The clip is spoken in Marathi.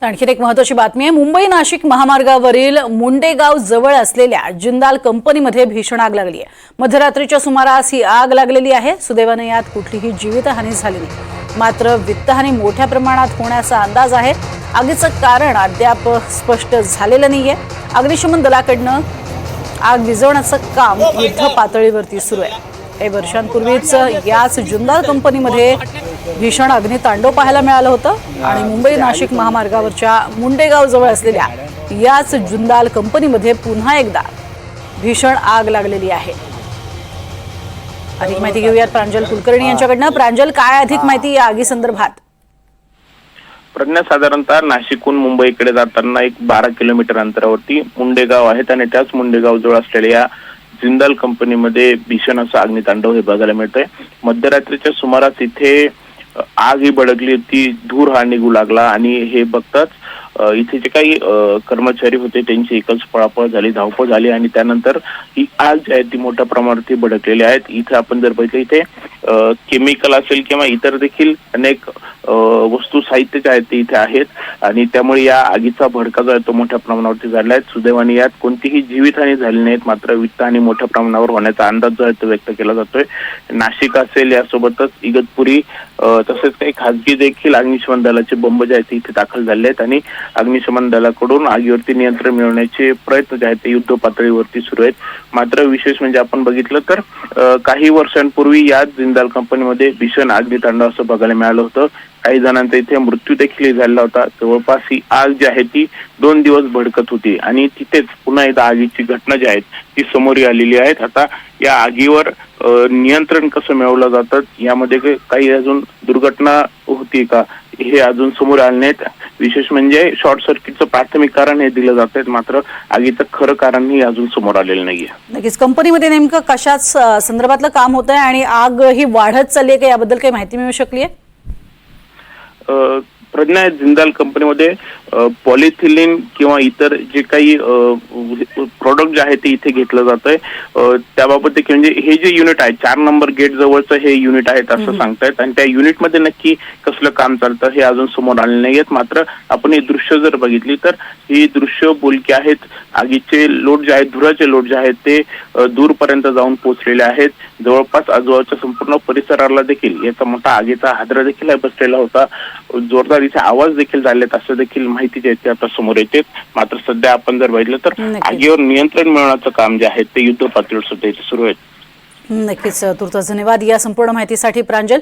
आणखी एक महत्त्वाची बातमी आहे। मुंबई नाशिक महामार्गावरील मुंडेगाव जवळ असलेल्या जिंदाल कंपनीमध्ये भीषण आग लागली आहे। मध्यरात्रीच्या सुमारास ही आग लागलेली आहे। सुदैवाने यात कुठलीही जीवितहानी झाली नाही, मात्र वित्तहानी मोठ्या प्रमाणात होण्याचा अंदाज आहे। आगीचं कारण अद्याप स्पष्ट झालेलं नाहीये। अग्निशमन दलाकडनं आग विझवण्याचं काम युद्ध पातळीवरती सुरू आहे। काही वर्षांपूर्वीच याच जिंदाल कंपनीमध्ये भीषण अग्नितांडव पाहायला मिळालं होतं आणि मुंबई नाशिक महामार्गावरच्या मुंडेगाव जवळ असलेल्या याच जिंदाल कंपनीमध्ये पुन्हा एकदा भीषण आग लागलेली आहे। अधिक माहिती घेऊयात प्रांजल कुलकर्णी यांच्याकडनं। प्रांजल, काय अधिक माहिती या आगी संदर्भात? प्रज्ञा, साधारणतः नाशिकहून मुंबईकडे जाताना एक 12 किलोमीटर अंतरावरती मुंडेगाव आहेत आणि त्याच मुंडेगाव जवळ असलेल्या जिंदाल कंपनीमध्ये भीषण असं अग्नितांडव हे बघायला मिळतंय। मध्यरात्रीच्या सुमारास इथे आग ही भडकली होती, धूर हा निघू लागला आणि हे बघताच इथे जे काही कर्मचारी होते त्यांची एकच पळापळ झाली, धावपळ झाली आणि त्यानंतर ही आग जी आहे ती मोठ्या प्रमाणावरती भडकलेली आहे। इथे आपण जर बघितलं इथे केमिकल असेल किंवा इतर देखील अनेक वस्तू साहित्य जे आहेत ते इथे आहेत आणि त्यामुळे या आगीचा भडका जो आहे तो मोठ्या प्रमाणावरती झाला आहे। सुदैवाने यात कोणतीही जीवितहानी झाली नाहीत, मात्र वित्तहानी मोठ्या प्रमाणावर होण्याचा अंदाज जो आहे तो व्यक्त केला जातोय। नाशिक असेल, यासोबतच इगतपुरी तसेच काही खासगी देखील अग्निशमन दलाचे बंब जे आहेत इथे दाखल झाले आहेत आणि अग्निशमन दलाकडून आगीवरती नियंत्रण मिळवण्याचे प्रयत्न जे आहेत ते युद्ध पातळीवरती सुरू आहेत। मात्र विशेष म्हणजे आपण बघितलं तर काही वर्षांपूर्वी याच जिंदाल कंपनीमध्ये भीषण अग्नितांडव असं बघायला मिळालं होतं। काही जणांचा इथे मृत्यू देखील झाला होता। जवळपास ही आग जी आहे ती 2 दिवस भडकत होती आणि तिथेच पुन्हा एकदा आगीची घटना जी आहे ती समोर आलेली आहे। आता या आगीवर नियंत्रण कसं मिळवलं जातं, यामध्ये काही अजून दुर्घटना होती का हे अजून समोर आले नाहीत। विशेष म्हणजे शॉर्ट सर्किटचं प्राथमिक कारण हे दिलं जात आहे, मात्र आगीचं खरं कारण ही अजून समोर आलेलं नाहीये। नक्कीच कंपनीमध्ये नेमकं कशाच संदर्भातलं काम होतंय आणि आग ही वाढत चालली आहे का, याबद्दल काही माहिती मिळू शकली आहे? प्रज्ञा, जिंदाल कंपनीमध्ये पॉलिथिलीन किंवा इतर जे काही प्रोडक्ट जे आहे ते इथे घेतलं जातंय। त्याबाबत देखील म्हणजे हे जे युनिट आहे 4 नंबर गेट जवळचं हे युनिट आहे असं सांगतायत आणि त्या युनिटमध्ये नक्की कसलं काम चालतं हे अजून समोर आले नाहीयेत। मात्र आपण ही दृश्य जर बघितली तर ही दृश्य बोलकी आहेत। आगीचे लोट जे आहेत, धुराचे लोट जे आहेत ते दूरपर्यंत जाऊन पोहोचलेले आहेत। जवळपास आजूबाजूच्या संपूर्ण परिसराला देखील याचा मोठा आगीचा हादरा देखील बसलेला होता। जोरदार इथे आवाज देखील झालेत असं देखील माहिती जी आहे ती आता समोर येते। मात्र सध्या आपण जर बघितलं तर आगीवर नियंत्रण मिळवण्याचं काम जे आहे ते युद्ध पातळीवर सध्या इथे सुरू आहे। नक्कीच, तुर्तास धन्यवाद या संपूर्ण माहितीसाठी प्रांजल।